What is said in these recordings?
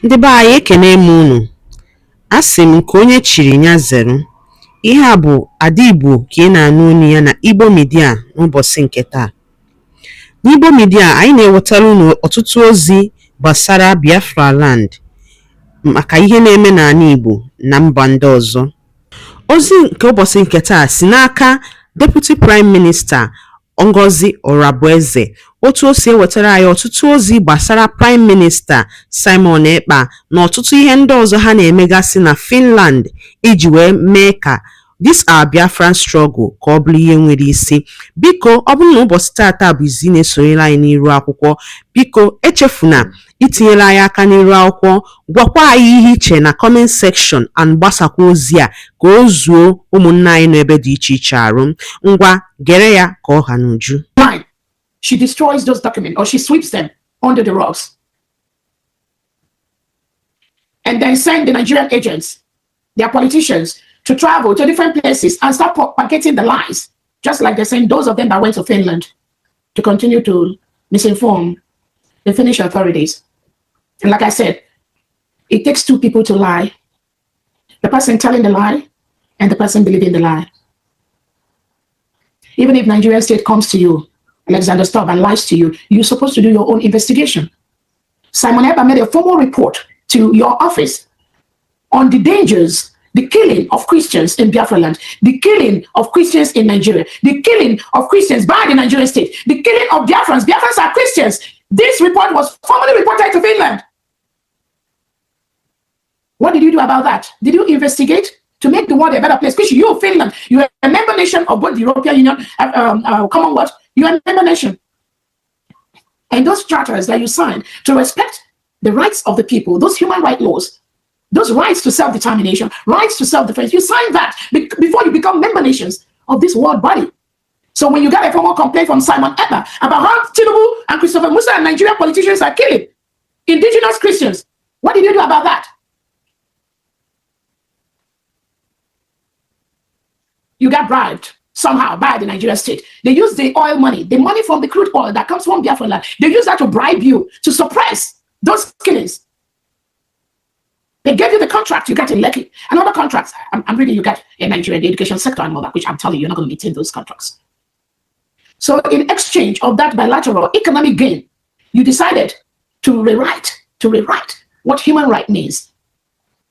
Ndị be anyị ekene m unu. Asị m nke onye chiri ya zere. Ihe a bụ Ada Igbo ka ị na-anụ olu ya na Igbo Media n'ụbọchị nke taa. N'Igbo Media anyị na-ewetara unu ọtụtụ ozi gbasara Biafra land maka ihe na-eme n'ala Igbo na mba ndị ọzọ. Ozi nke ụbọchị nke taa si n'aka Deputy Prime Minister Ngozi ORABUEZE. Otu o si ewetara anyị ọtụtụ ozi gbasara Prime Minister Simon Ekpa na ọtụtụ ihe ndị ọzọ ha na-emegasị na Finland iji wee mee ka this our Biafran struggle ka ọ bụrụ ihe nwere isi. Biko ọ bụrụ na ụbọchị tata bụ izi na-esonyere anyị n'iru akwụkwọ, biko echefuna itinyere anyị aka n'iru akwụkwọ, gwakwa anyị ihe iche na comment section and gbasakwa ozi a ka o zuo ụmụnna anyị n'ebe dị iche iche arụ. Ngwa gere ya ka ọ ha n'uju. She destroys those documents or she sweeps them under the rugs and then send the Nigerian agents, their politicians, to travel to different places and start propagating the lies, just like they're saying those of them that went to Finland to continue to misinform the Finnish authorities. And like I said, it takes two people to lie: the person telling the lie and the person believing the lie. Even if Nigerian state comes to you, Alexander Stubb, and lies to you, you're supposed to do your own investigation. Simon Ekpa made a formal report to your office on the dangers, the killing of Christians in Biafra land, the killing of Christians in Nigeria, the killing of Christians by the Nigerian state, the killing of Biafrans. Biafrans are Christians. This report was formally reported to Finland. What did you do about that? Did you investigate to make the world a better place? Which you, Finland, you are a member nation of both the European Union, Commonwealth. You are a member nation. And those charters that you signed to respect the rights of the people, those human rights laws, those rights to self-determination, rights to self-defense, you signed that before you become member nations of this world body. So when you got a formal complaint from Simon Ekpa about how Tinubu and Christopher Musa and Nigerian politicians are killing indigenous Christians, what did you do about that? You got bribed somehow by the Nigerian state. They use the oil money, the money from the crude oil that comes from Biafra land. They use that to bribe you to suppress those killings. They gave you the contract you got in Lekki and other contracts. I'm reading you got in Nigeria, the education sector and all that, which I'm telling you, you're not going to maintain those contracts. So in exchange of that bilateral economic gain, you decided to rewrite what human right means,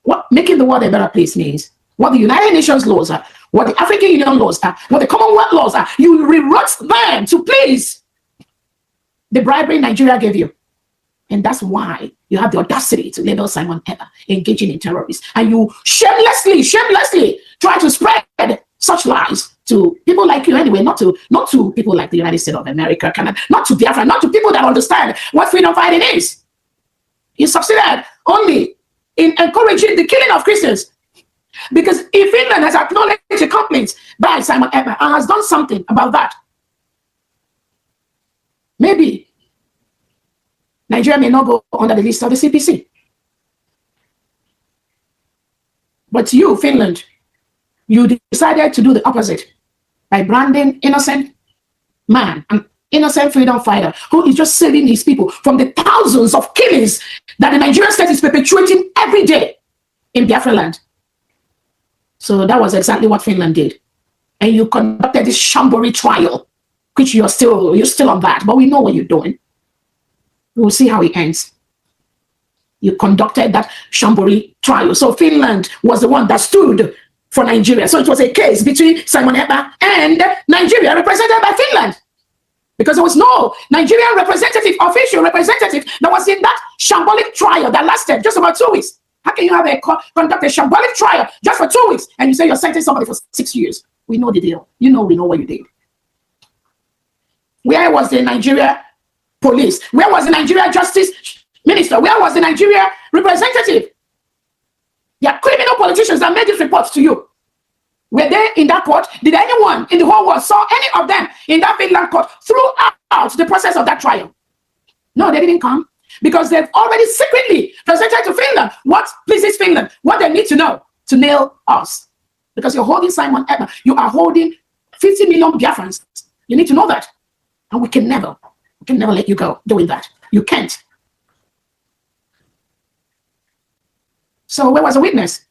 what making the world a better place means, what the United Nations laws are, what the African Union laws are, what the Commonwealth laws are. You rewrote them to please the bribery Nigeria gave you. And that's why you have the audacity to label Simon Ekpa engaging in terrorism. And you shamelessly try to spread such lies to people like you anyway, not to people like the United States of America, Canada, not to Biafra, not to people that understand what freedom fighting is. You succeeded only in encouraging the killing of Christians. Because if Finland has acknowledged the complaints by Simon Ekpa and has done something about that, maybe Nigeria may not go under the list of the CPC. But you, Finland, you decided to do the opposite by branding innocent man, an innocent freedom fighter who is just saving his people from the thousands of killings that the Nigerian state is perpetuating every day in Biafra land. So that was exactly what Finland did. And you conducted this Shambori trial, which you're still on that, but we know what you're doing. We'll see how it ends. You conducted that Shambori trial. So Finland was the one that stood for Nigeria. So it was a case between Simon Ekpa and Nigeria, represented by Finland. Because there was no Nigerian representative, official representative, that was in that shambolic trial that lasted just about 2 weeks. How can you have conduct a shambolic trial just for 2 weeks and you say you're sentencing somebody for 6 years? We know the deal. We know what you did. Where was the Nigeria police? Where was the Nigeria justice minister? Where was the Nigeria representative? There are criminal politicians that made these reports to you. Were they in that court? Did anyone in the whole world saw any of them in that Finland court throughout the process of that trial? No, they didn't come. Because they've already secretly presented to Finland what pleases Finland, what they need to know to nail us. Because you're holding Simon Ekpa, you are holding 50 million Biafrans. You need to know that. And we can never let you go doing that. You can't. So where was the witness?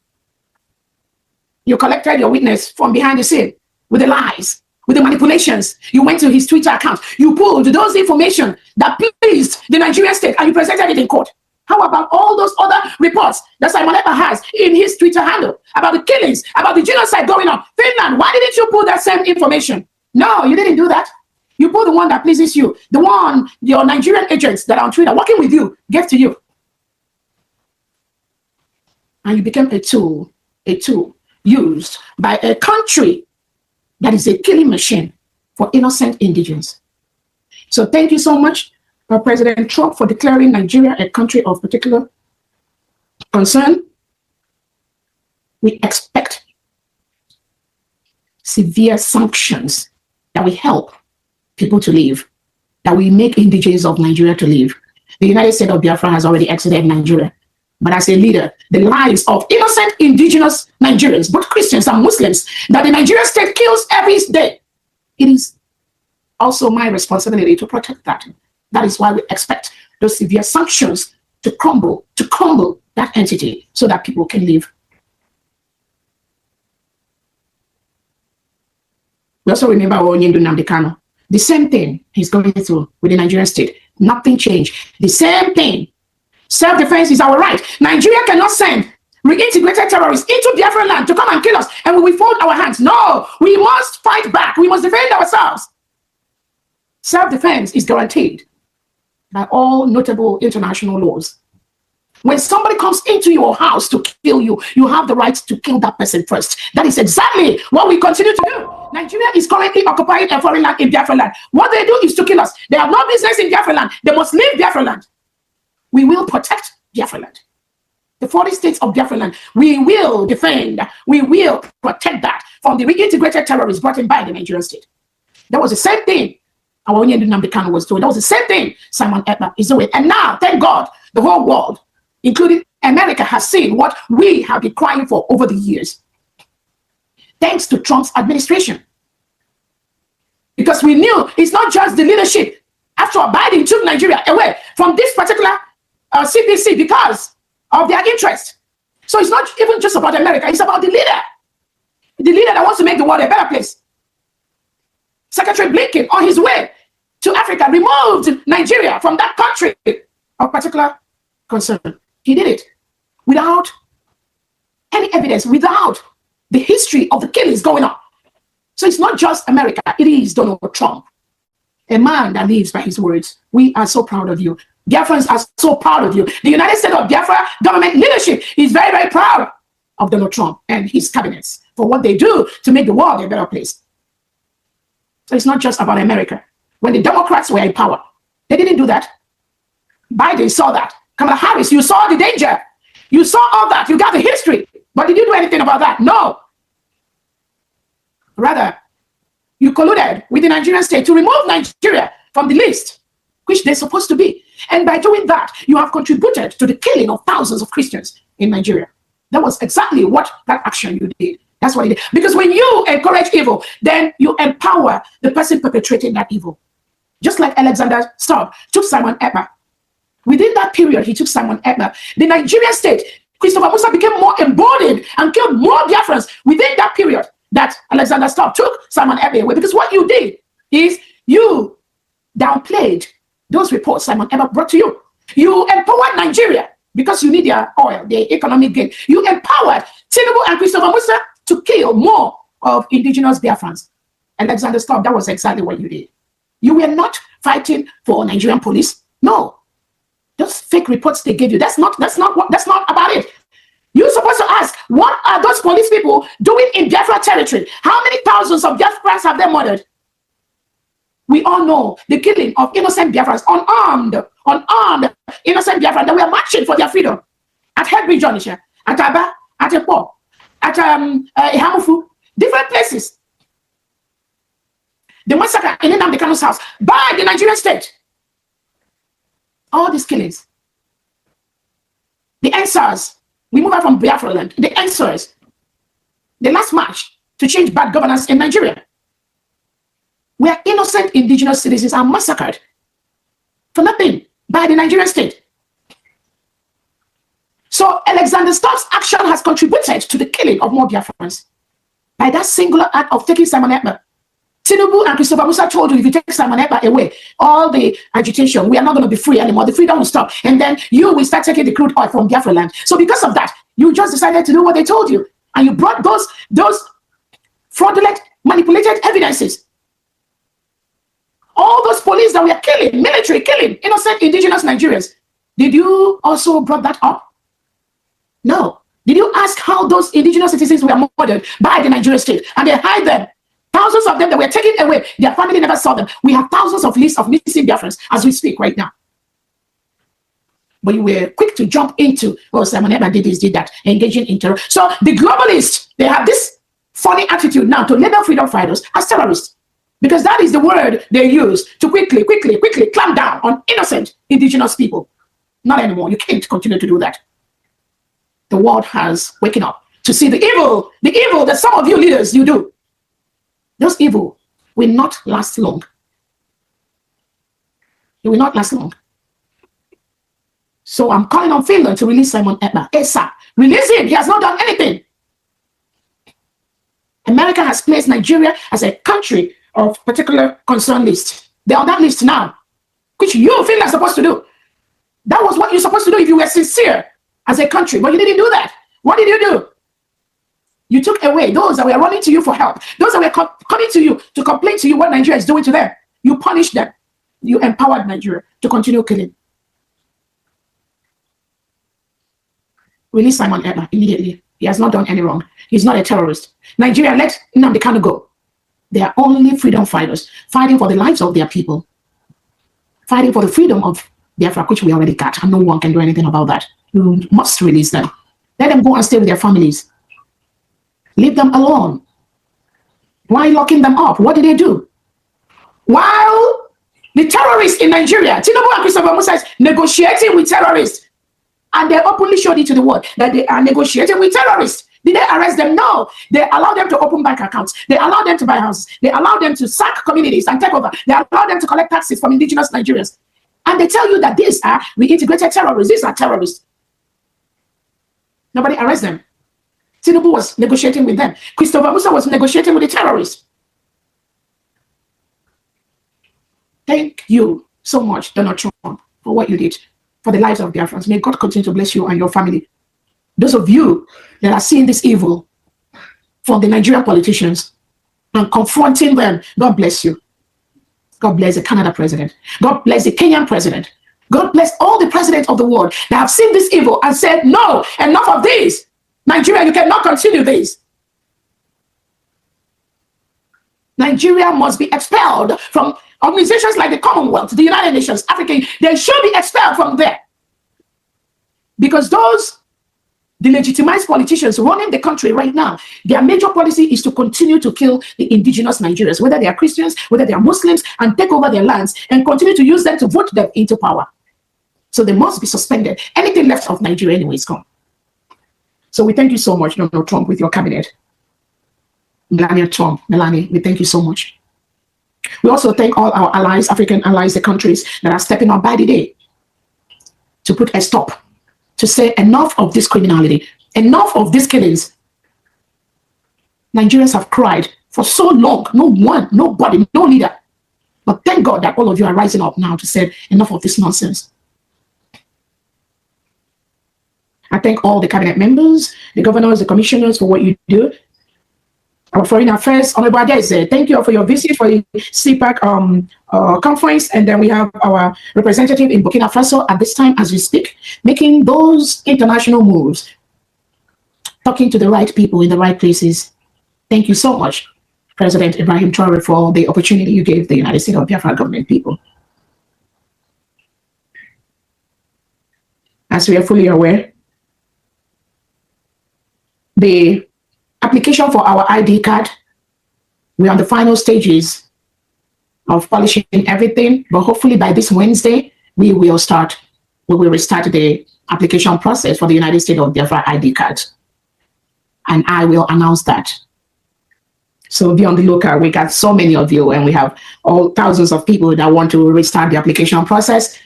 You collected your witness from behind the scene with the lies, with the manipulations. You went to his Twitter account. You pulled those information that pleased the Nigerian state and you presented it in court. How about all those other reports that Simon Ekpa has in his Twitter handle about the killings, about the genocide going on? Finland, why didn't you pull that same information? No, you didn't do that. You pull the one that pleases you, the one your Nigerian agents that are on Twitter working with you gave to you. And you became a tool used by a country that is a killing machine for innocent indigents. So thank you so much, President Trump, for declaring Nigeria a country of particular concern. We expect severe sanctions that will help people to live, that will make indigenous of Nigeria to live. The United States of Biafra has already exited Nigeria. But as a leader, the lives of innocent indigenous Nigerians, both Christians and Muslims, that the Nigerian state kills every day, it is also my responsibility to protect that. That is why we expect those severe sanctions to crumble that entity so that people can live. We also remember Onyendu Namdekano. The same thing he's going through with the Nigerian state. Nothing changed. The same thing. Self-defense is our right. Nigeria cannot send reintegrated terrorists into Biafran land to come and kill us and we will fold our hands. No, we must fight back. We must defend ourselves. Self-defense is guaranteed by all notable international laws. When somebody comes into your house to kill you, you have the right to kill that person first. That is exactly what we continue to do. Nigeria is currently occupying a foreign land in Biafran land. What they do is to kill us. They have no business in Biafran land. They must leave Biafran land. We will protect Biafran land. The 40 states of Biafran land, we will defend, we will protect that from the reintegrated terrorists brought in by the Nigerian state. That was the same thing our Onyendu Namdekano was doing. That was the same thing Simon Ekpa is doing. And now, thank God, the whole world, including America, has seen what we have been crying for over the years. Thanks to Trump's administration. Because we knew it's not just the leadership. After Biden took Nigeria away from this particular CPC because of their interest. So it's not even just about America, it's about the leader. The leader that wants to make the world a better place. Secretary Blinken, on his way to Africa, removed Nigeria from that country of particular concern. He did it without any evidence, without the history of the killings going on. So it's not just America, it is Donald Trump, a man that lives by his words. We are so proud of you. Biafrans are so proud of you. The United States of Biafra government leadership is very, very proud of Donald Trump and his cabinets for what they do to make the world a better place. So it's not just about America. When the Democrats were in power, they didn't do that. Biden saw that. Kamala Harris, you saw the danger. You saw all that. You got the history. But did you do anything about that? No. Rather, you colluded with the Nigerian state to remove Nigeria from the list, which they're supposed to be. And by doing that, you have contributed to the killing of thousands of Christians in Nigeria. That was exactly what that action you did. That's what it did. Because when you encourage evil, then you empower the person perpetrating that evil. Just like Alexander Stubb took Simon Ekpa. Within that period, he took Simon Ekpa. The Nigerian state, Christopher Musa, became more emboldened and killed more Biafrans within that period that Alexander Stubb took Simon Ekpa away. Because what you did is you downplayed those reports Simon Ekpa brought to you. You empowered Nigeria because you need their oil, their economic gain. You empowered Tinubu and Christopher Musa to kill more of indigenous Biafrans. Alexander Stubb, that was exactly what you did. You were not fighting for Nigerian police. No. Those fake reports they gave you, that's not about it. You're supposed to ask, what are those police people doing in Biafra territory? How many thousands of Biafrans have they murdered? We all know the killing of innocent Biafrans, unarmed innocent Biafrans that were marching for their freedom at Henry Jonisha, at Aba, at Epo, at Ihamufu, different places. The massacre in Nnamdi Kanu's house by the Nigerian state. All these killings. The answers. We move out from Biafra land. The answers. The last march to change bad governance in Nigeria, where innocent indigenous citizens are massacred for nothing by the Nigerian state. So Alexander Stubbs' action has contributed to the killing of more Biafrans by that singular act of taking Simon Ekpa. Tinubu and Christopher Musa told you, if you take Simon Ekpa away, all the agitation, we are not going to be free anymore. The freedom will stop. And then you will start taking the crude oil from Biafra land. So because of that, you just decided to do what they told you. And you brought those fraudulent, manipulated evidences. All those police that were killing, military killing, innocent indigenous Nigerians. Did you also brought that up? No. Did you ask how those indigenous citizens were murdered by the Nigerian state? And they hide them. Thousands of them that were taken away. Their family never saw them. We have thousands of lists of missing Biafrans as we speak right now. But you were quick to jump into, oh, Simon Ekpa did this, did that, engaging in terror. So the globalists, they have this funny attitude now to label freedom fighters as terrorists. Because that is the word they use to quickly clamp down on innocent indigenous people. Not anymore. You can't continue to do that. The world has waken up to see the evil that some of you leaders, you do. Those evil will not last long. It will not last long. So I'm calling on Finland to release Simon Ekpa ASAP. Release him. He has not done anything. America has placed Nigeria as a country of particular concern list. They're on that list now, which you, Finland, are supposed to do. That was what you're supposed to do if you were sincere as a country, but you didn't do that. What did you do? You took away those that were running to you for help, those that were coming to you to complain to you what Nigeria is doing to them. You punished them. You empowered Nigeria to continue killing. Release Simon Ekpa immediately. He has not done any wrong. He's not a terrorist. Nigeria, let Nnamdi Kanu go. They are only freedom fighters fighting for the lives of their people, fighting for the freedom of Biafra, which we already got, and no one can do anything about that. You must release them. Let them go and stay with their families. Leave them alone. Why locking them up? What did they do? While the terrorists in Nigeria, Tinubu and Christopher Musa is negotiating with terrorists, and they openly showed it to the world that they are negotiating with terrorists. Did they arrest them? No. They allow them to open bank accounts. They allow them to buy houses. They allow them to sack communities and take over. They allow them to collect taxes from indigenous Nigerians. And they tell you that these are reintegrated terrorists. These are terrorists. Nobody arrests them. Tinubu was negotiating with them. Christopher Musa was negotiating with the terrorists. Thank you so much, Donald Trump, for what you did for the lives of Biafrans. May God continue to bless you and your family. Those of you that are seeing this evil from the Nigerian politicians and confronting them, God bless you. God bless the Canada president. God bless the Kenyan president. God bless all the presidents of the world that have seen this evil and said, no, enough of this. Nigeria, you cannot continue this. Nigeria must be expelled from organizations like the Commonwealth, the United Nations, Africa. They should be expelled from there. Because those delegitimized politicians running the country right now, their major policy is to continue to kill the indigenous Nigerians, whether they are Christians, whether they are Muslims, and take over their lands and continue to use them to vote them into power. So they must be suspended. Anything left of Nigeria anyway is gone. So we thank you so much, Donald Trump, with your cabinet. Melania, we thank you so much. We also thank all our allies, African allies, the countries that are stepping up by the day to put a stop, to say enough of this criminality, enough of these killings. Nigerians have cried for so long, no one, nobody, no leader. But thank God that all of you are rising up now to say enough of this nonsense. I thank all the cabinet members, the governors, the commissioners for what you do. Our Foreign Affairs, Honorable Adeze, thank you for your visit for the CPAC conference. And then we have our representative in Burkina Faso at this time as we speak, making those international moves, talking to the right people in the right places. Thank you so much, President Ibrahim Traore, for the opportunity you gave the United States of Biafra government people. As we are fully aware, the application for our ID card, we're on the final stages of polishing everything, but hopefully by this Wednesday, we will restart the application process for the United States of Biafra ID card. And I will announce that. So be on the lookout. We got so many of you, and we have all thousands of people that want to restart the application process.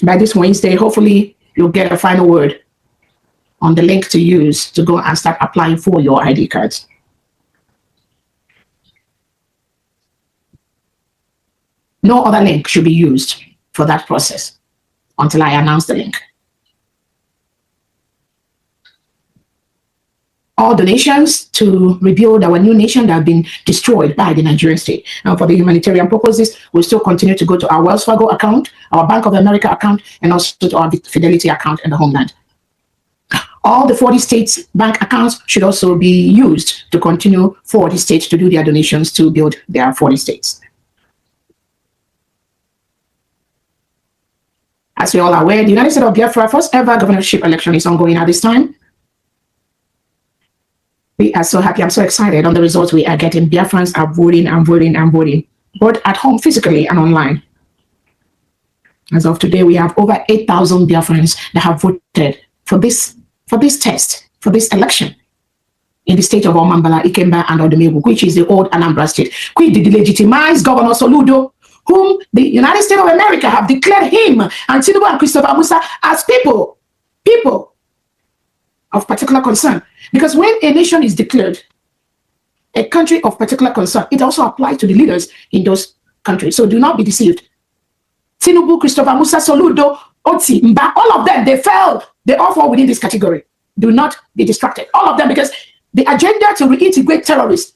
By this Wednesday, hopefully you'll get a final word on the link to use to go and start applying for your ID cards. No other link should be used for that process until I announce the link. All donations to rebuild our new nation that have been destroyed by the Nigerian state. And for the humanitarian purposes, we'll still continue to go to our Wells Fargo account, our Bank of America account, and also to our Fidelity account in the homeland. All the 40 states' bank accounts should also be used to continue for the states to do their donations to build their 40 states. As we all are aware, the United States of Biafra first ever governorship election is ongoing at this time. We are so happy. I'm so excited on the results we are getting. Biafrans are voting and voting and voting, both at home physically and online. As of today, we have over 8,000 Biafrans that have voted for this test, for this election in the state of Omambala, Ikemba, and Odumegwu, which is the old Anambra state, which the delegitimized Governor Soludo, whom the United States of America have declared him and Tinubu and Christopher Musa as people of particular concern. Because when a nation is declared a country of particular concern, it also applies to the leaders in those countries. So do not be deceived. Tinubu, Christopher Musa, Soludo, Oti, Mba, all of them, they all fall within this category. Do not be distracted. All of them, because the agenda to reintegrate terrorists,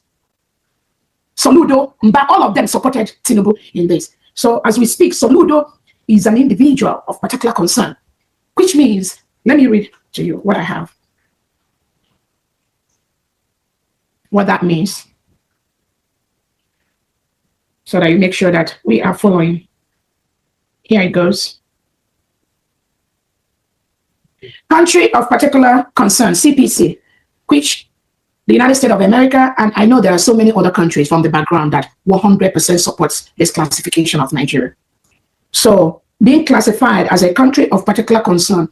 Soludo, Mba, all of them supported Tinubu in this. So as we speak, Soludo is an individual of particular concern, which means, let me read to you what I have. What that means, so that you make sure that we are following. Here it goes. Country of particular concern, CPC, which the United States of America, and I know there are so many other countries from the background that 100% supports this classification of Nigeria. So being classified as a country of particular concern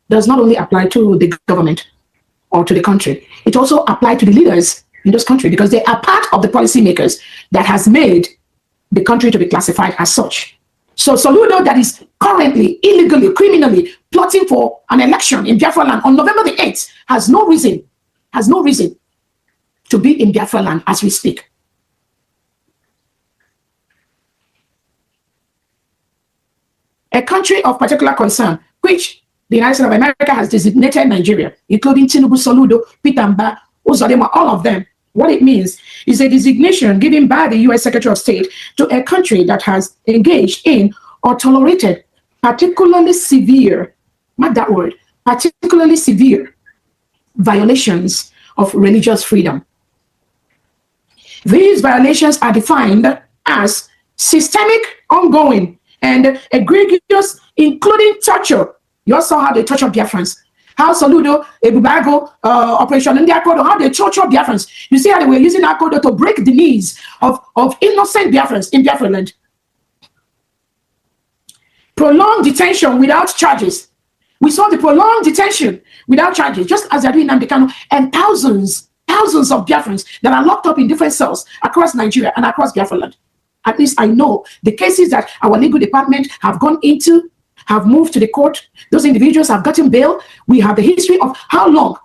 does not only apply to the government or to the country, it also applies to the leaders in those countries, because they are part of the policymakers that has made the country to be classified as such. So Soludo, that is currently illegally, criminally plotting for an election in Biafra land on November the 8th, has no reason to be in Biafra land as we speak. A country of particular concern, which the United States of America has designated Nigeria, including Tinubu, Soludo, Peter Mba, Uzodimma, all of them. What it means is a designation given by the U.S. Secretary of State to a country that has engaged in or tolerated particularly severe, mark that word, particularly severe violations of religious freedom. These violations are defined as systemic, ongoing, and egregious, including torture. You also saw how they torture Biafrans. How Soludo, Ebubago, Operation Ndiakodo, how they torture Biafrans. You see how they were using Akodo to break the knees of innocent Biafrans in Biafra land. Prolonged detention without charges. We saw the prolonged detention without charges, just as they're doing in Namdekano, and thousands of Biafrans that are locked up in different cells across Nigeria and across Biafra land. At least I know the cases that our legal department have gone into, have moved to the court. Those individuals have gotten bail. We have the history of how long.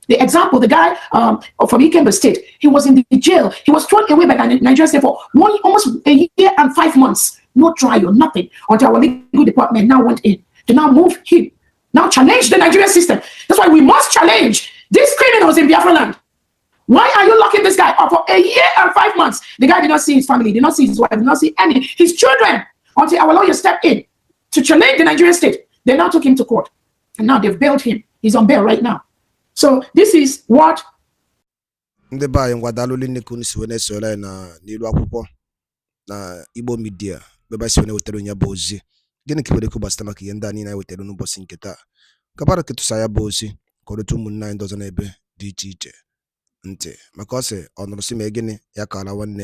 The example, the guy from Ikemba State, he was in the jail. He was thrown away by the Nigerian state for almost a year and 5 months. No trial, nothing, until our legal department now went in to now move him, now challenge the Nigerian system. That's why we must challenge these criminals in Biafra land. Why are you locking this guy up for a year and 5 months? The guy did not see his family, did not see his wife, did not see his children, until our lawyers stepped in to challenge the Nigerian state. They now took him to court, and now they've bailed him. He's on bail right now. So this is what ndị be anyị ngwadalụ nnekwu si wene sola na n'ilu akwụkwọ na Igbo media beba si wene wetara onye bụ ozi gịnị ka ikwu gbasara maka ihe ndị anyị na-ewetara n'ụbọchị nke taa kabara ketụsa ya bụ ozi kọrọtụ ụmụnne anyị ndị ọzọ n'ebe dị iche iche ntị maka ọ sị ọ nụrụ si ma gịnị ya kara nwanne